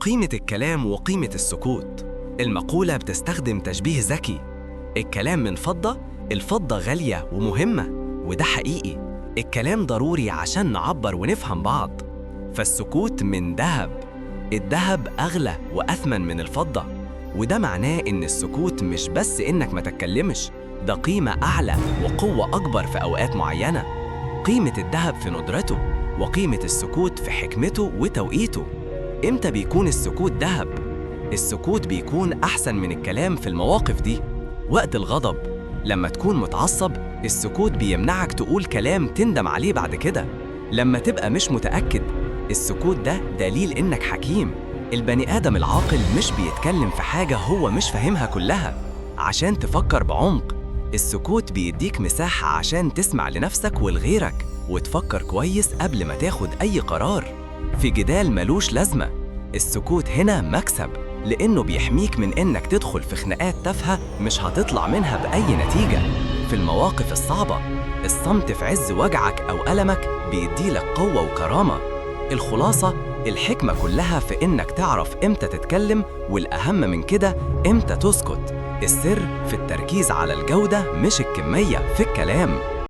قيمة الكلام وقيمة السكوت. المقولة بتستخدم تشبيه ذكي. الكلام من فضة، الفضة غالية ومهمة، وده حقيقي. الكلام ضروري عشان نعبر ونفهم بعض. فالسكوت من ذهب. الذهب أغلى وأثمن من الفضة، وده معناه إن السكوت مش بس إنك ما تتكلمش، ده قيمة أعلى وقوة أكبر في أوقات معينة. قيمة الذهب في ندرته، وقيمة السكوت في حكمته وتوقيته. إمتى بيكون السكوت ذهب؟ السكوت بيكون أحسن من الكلام في المواقف دي. وقت الغضب، لما تكون متعصب، السكوت بيمنعك تقول كلام تندم عليه بعد كده. لما تبقى مش متأكد، السكوت ده دليل إنك حكيم. البني آدم العاقل مش بيتكلم في حاجة هو مش فاهمها كلها. عشان تفكر بعمق، السكوت بيديك مساحة عشان تسمع لنفسك ولغيرك وتفكر كويس قبل ما تاخد أي قرار. في جدال ملوش لازمة، السكوت هنا مكسب، لأنه بيحميك من إنك تدخل في خناقات تافهة مش هتطلع منها بأي نتيجة. في المواقف الصعبة، الصمت في عز وجعك أو ألمك بيديلك قوة وكرامة. الخلاصة، الحكمة كلها في إنك تعرف إمتى تتكلم، والأهم من كده إمتى تسكت. السر في التركيز على الجودة مش الكمية في الكلام.